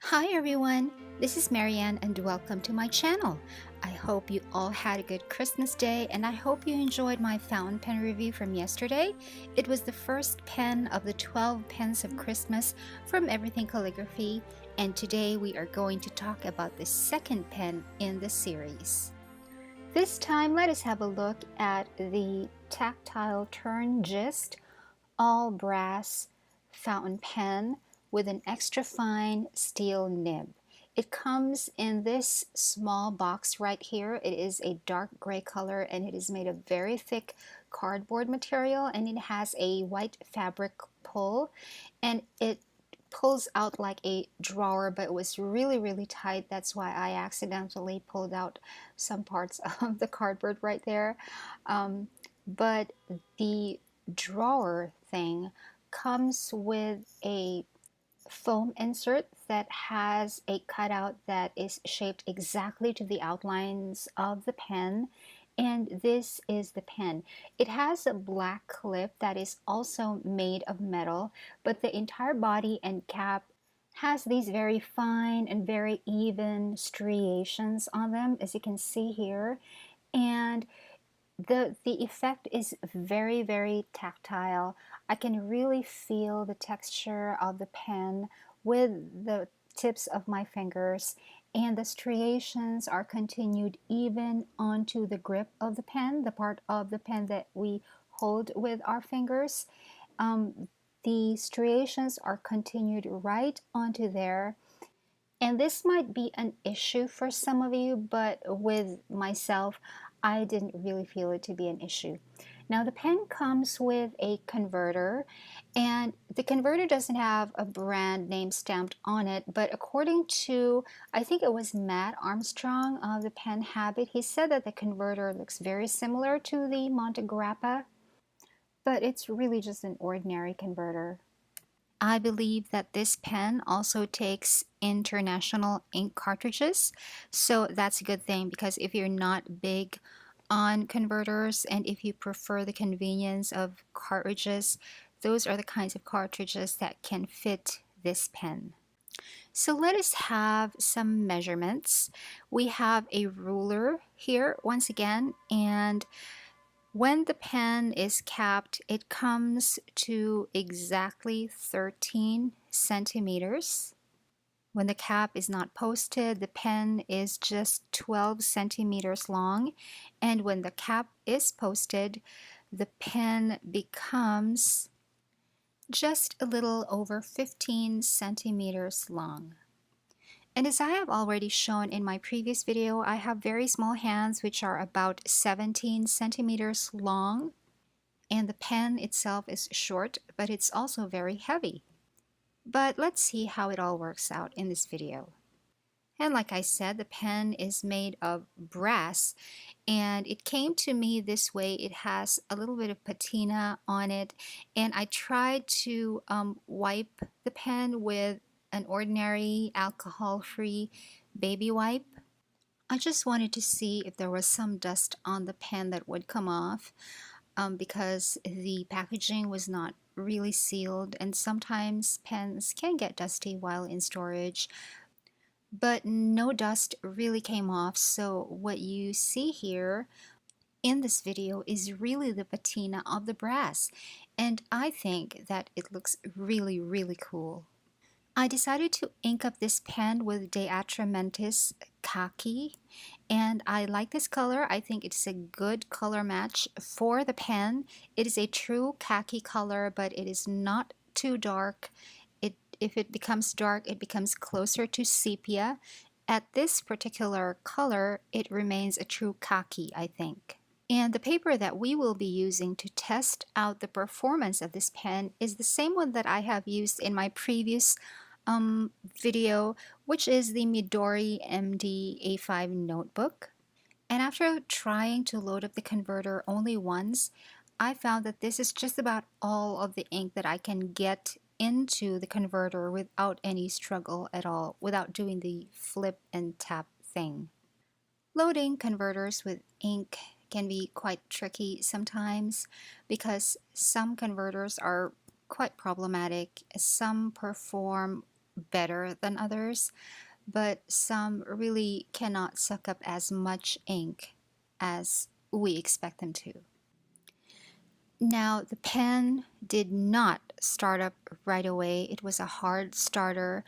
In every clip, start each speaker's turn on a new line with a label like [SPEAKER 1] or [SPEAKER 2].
[SPEAKER 1] Hi everyone, this is Marianne and welcome to my channel. I hope you all had a good Christmas day and I hope you enjoyed my fountain pen review from yesterday. It was the first pen of the 12 pens of Christmas from Everything Calligraphy, and today we are going to talk about the second pen in the series. This time let us have a look at the Tactile Turn Gist all brass fountain pen with an extra fine steel nib. It comes in this small box right here. It is a dark gray color and it is made of very thick cardboard material, and it has a white fabric pull, and it pulls out like a drawer, but it was really tight. That's why I accidentally pulled out some parts of the cardboard right there. But the drawer thing comes with a foam insert that has a cutout that is shaped exactly to the outlines of the pen, and this is the pen. It has a black clip that is also made of metal, but the entire body and cap has these very fine and very even striations on them, as you can see here. And the effect is very tactile. I can really feel the texture of the pen with the tips of my fingers, and the striations are continued even onto the grip of the pen, the part of the pen that we hold with our fingers. The striations are continued right onto there, and this might be an issue for some of you, but with myself, I didn't really feel it to be an issue. Now the pen comes with a converter, and the converter doesn't have a brand name stamped on it, but according to, I think it was Matt Armstrong of the Pen Habit, he said that the converter looks very similar to the Montegrappa, but it's really just an ordinary converter. I believe that this pen also takes international ink cartridges, so that's a good thing, because if you're not big on converters and if you prefer the convenience of cartridges, those are the kinds of cartridges that can fit this pen. So let us have some measurements. We have a ruler here once again, and when the pen is capped, it comes to exactly 13 centimeters. When the cap is not posted, the pen is just 12 centimeters long, and when the cap is posted, the pen becomes just a little over 15 centimeters long. And as I have already shown in my previous video, I have very small hands which are about 17 centimeters long, and the pen itself is short, but it's also very heavy. But let's see how it all works out in this video. And like I said, the pen is made of brass, and it came to me this way. It has a little bit of patina on it, and I tried to wipe the pen with an ordinary alcohol-free baby wipe. I just wanted to see if there was some dust on the pen that would come off, because the packaging was not really sealed, and sometimes pens can get dusty while in storage, but no dust really came off. So what you see here in this video is really the patina of the brass, and I think that it looks really cool. I decided to ink up this pen with Diatramentis Khaki, and I like this color. I think it's a good color match for the pen. It is a true khaki color, but it is not too dark. If it becomes dark, it becomes closer to sepia. At this particular color, it remains a true khaki, I think. And the paper that we will be using to test out the performance of this pen is the same one that I have used in my previous video, which is the Midori MD A5 notebook. And after trying to load up the converter only once, I found that this is just about all of the ink that I can get into the converter without any struggle at all, without doing the flip and tap thing. Loading converters with ink can be quite tricky sometimes, because some converters are quite problematic. Some perform better than others, but some really cannot suck up as much ink as we expect them to. Now, the pen did not start up right away. It was a hard starter,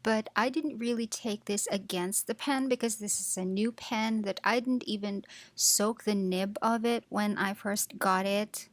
[SPEAKER 1] but I didn't really take this against the pen because this is a new pen that I didn't even soak the nib of it when I first got it.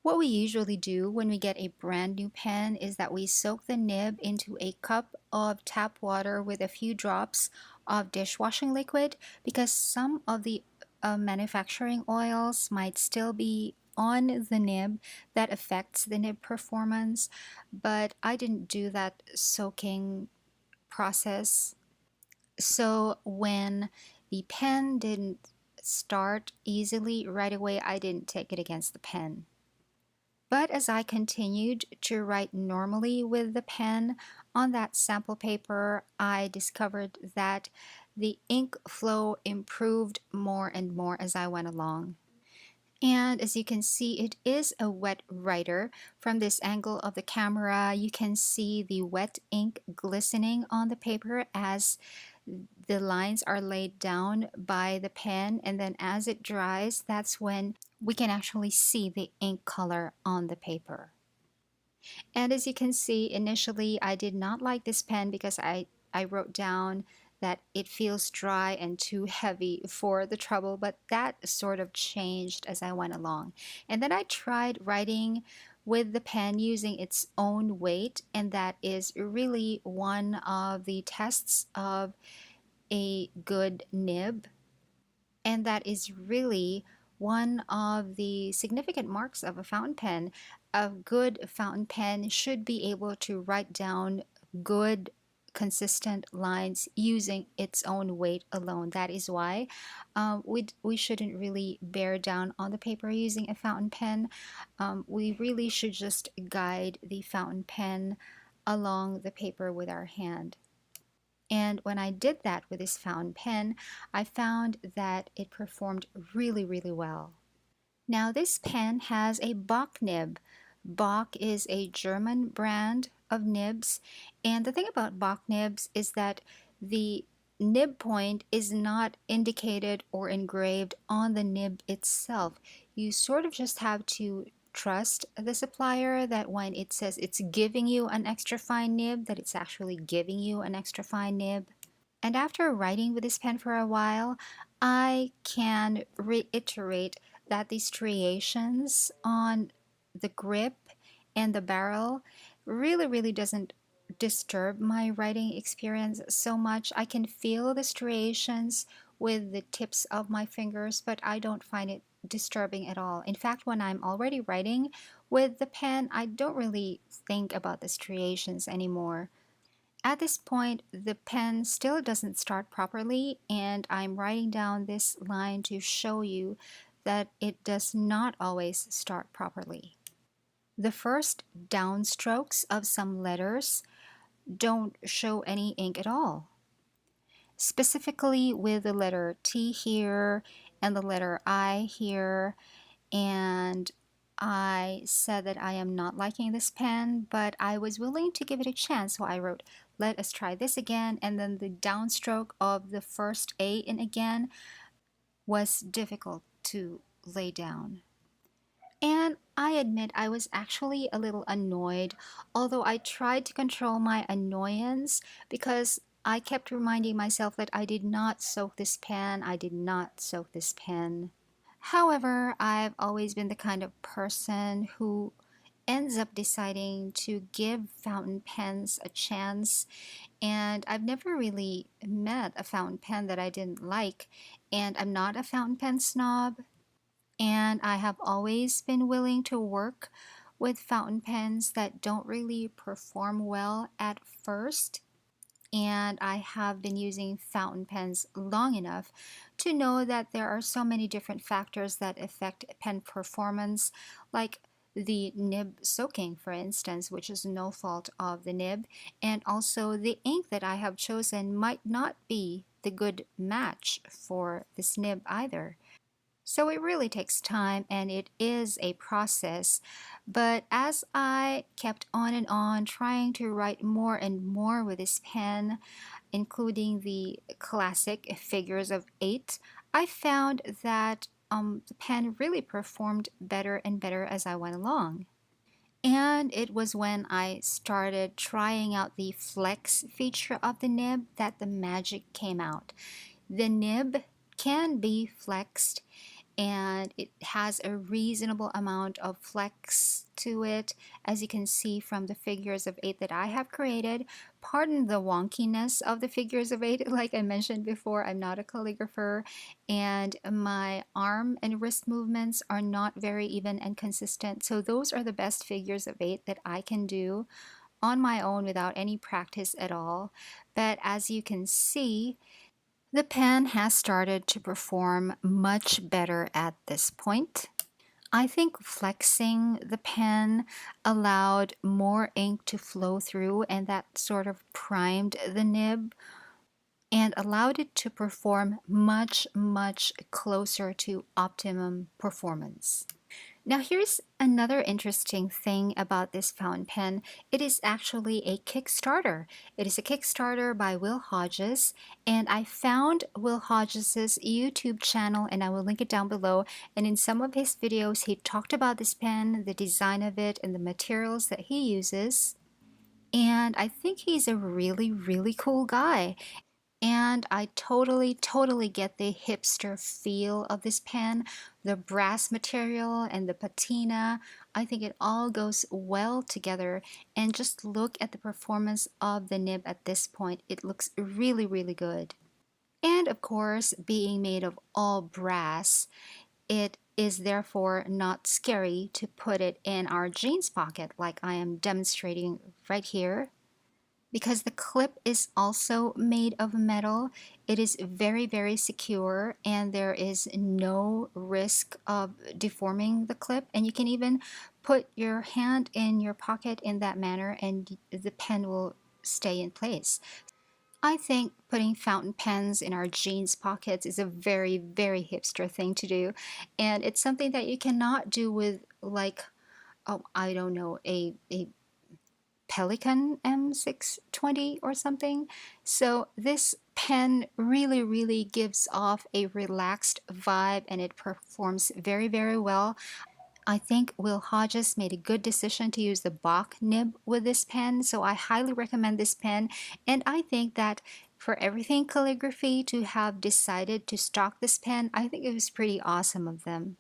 [SPEAKER 1] What we usually do when we get a brand new pen is that we soak the nib into a cup of tap water with a few drops of dishwashing liquid because some of the manufacturing oils might still be on the nib that affects the nib performance, but I didn't do that soaking process. So when the pen didn't start easily right away, I didn't take it against the pen. But as I continued to write normally with the pen on that sample paper, I discovered that the ink flow improved more and more as I went along. And as you can see, it is a wet writer. From this angle of the camera, you can see the wet ink glistening on the paper as the lines are laid down by the pen, and then as it dries, that's when we can actually see the ink color on the paper. And as you can see, initially I did not like this pen because I wrote down that it feels dry and too heavy for the trouble, but that sort of changed as I went along. And then I tried writing with the pen using its own weight, and that is really one of the tests of a good nib, and that is really one of the significant marks of a fountain pen. A good fountain pen should be able to write down good, consistent lines using its own weight alone. That is why we shouldn't really bear down on the paper using a fountain pen. We really should just guide the fountain pen along the paper with our hand. And when I did that with this fountain pen, I found that it performed really, really well. Now this pen has a Bock nib. Bock is a German brand of nibs, and the thing about Bock nibs is that the nib point is not indicated or engraved on the nib itself. You sort of just have to trust the supplier that when it says it's giving you an extra fine nib, that it's actually giving you an extra fine nib. And after writing with this pen for a while, I can reiterate that the striations on the grip and the barrel really doesn't disturb my writing experience so much. I can feel the striations with the tips of my fingers, but I don't find it disturbing at all. In fact, when I'm already writing with the pen, I don't really think about the striations anymore. At this point, the pen still doesn't start properly, and I'm writing down this line to show you that it does not always start properly. The first downstrokes of some letters don't show any ink at all. Specifically with the letter T here and the letter I here, and I said that I am not liking this pen, but I was willing to give it a chance, so I wrote, let us try this again, and then the downstroke of the first A in again was difficult to lay down. And I admit I was actually a little annoyed, although I tried to control my annoyance because I kept reminding myself that I did not soak this pen, I did not soak this pen. However, I've always been the kind of person who ends up deciding to give fountain pens a chance, and I've never really met a fountain pen that I didn't like, and I'm not a fountain pen snob, and I have always been willing to work with fountain pens that don't really perform well at first. And I have been using fountain pens long enough to know that there are so many different factors that affect pen performance, like the nib soaking, for instance, which is no fault of the nib, and also the ink that I have chosen might not be the good match for this nib either. So it really takes time and it is a process. But as I kept on and on trying to write more and more with this pen, including the classic figures of eight, I found that the pen really performed better and better as I went along. And it was when I started trying out the flex feature of the nib that the magic came out. The nib can be flexed and it has a reasonable amount of flex to it, as you can see from the figures of eight that I have created. Pardon the wonkiness of the figures of eight. Like I mentioned before, I'm not a calligrapher and my arm and wrist movements are not very even and consistent, so those are the best figures of eight that I can do on my own without any practice at all. But as you can see, the pen has started to perform much better at this point. I think flexing the pen allowed more ink to flow through, and that sort of primed the nib and allowed it to perform much closer to optimum performance. Now here's another interesting thing about this fountain pen. It is actually a Kickstarter. It is a Kickstarter by Will Hodges, and I found Will Hodges's YouTube channel and I will link it down below. And in some of his videos he talked about this pen, the design of it, and the materials that he uses. And I think he's a really cool guy. And I totally get the hipster feel of this pen, the brass material and the patina. I think it all goes well together, and just look at the performance of the nib at this point. It looks really good. And of course, being made of all brass, it is therefore not scary to put it in our jeans pocket like I am demonstrating right here. Because the clip is also made of metal, it is very secure and there is no risk of deforming the clip, and you can even put your hand in your pocket in that manner and the pen will stay in place. I think putting fountain pens in our jeans pockets is a very hipster thing to do, and it's something that you cannot do with, like, oh, I don't know, a Pelikan M620 or something. So this pen really gives off a relaxed vibe and it performs very well. I think Will Hodges made a good decision to use the Bach nib with this pen, so I highly recommend this pen. And I think that for Everything Calligraphy to have decided to stock this pen, I think it was pretty awesome of them.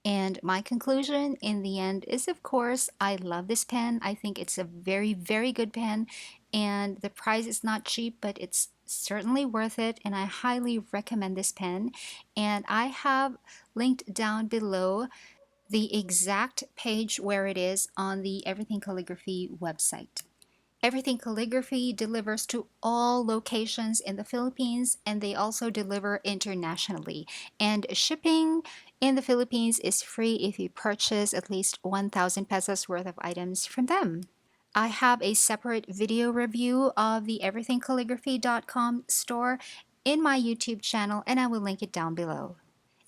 [SPEAKER 1] And my conclusion in the end is, of course, I love this pen. I think it's a very good pen, and the price is not cheap, but it's certainly worth it, and I highly recommend this pen. And I have linked down below the exact page where it is on the Everything Calligraphy website. Everything Calligraphy delivers to all locations in the Philippines, and they also deliver internationally. And shipping in the Philippines is free if you purchase at least 1,000 pesos worth of items from them. I have a separate video review of the everythingcalligraphy.com store in my YouTube channel, and I will link it down below.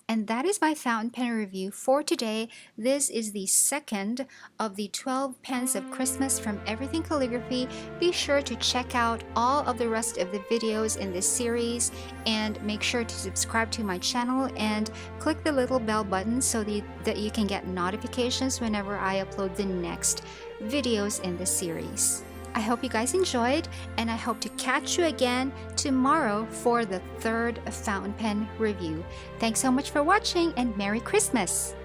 [SPEAKER 1] And that is my fountain pen review for today. This is the second of the 12 pens of Christmas from Everything Calligraphy. Be sure to check out all of the rest of the videos in this series, and make sure to subscribe to my channel and click the little bell button so that you can get notifications whenever I upload the next videos in the series. I hope you guys enjoyed, and I hope to catch you again tomorrow for the third fountain pen review. Thanks so much for watching, and Merry Christmas!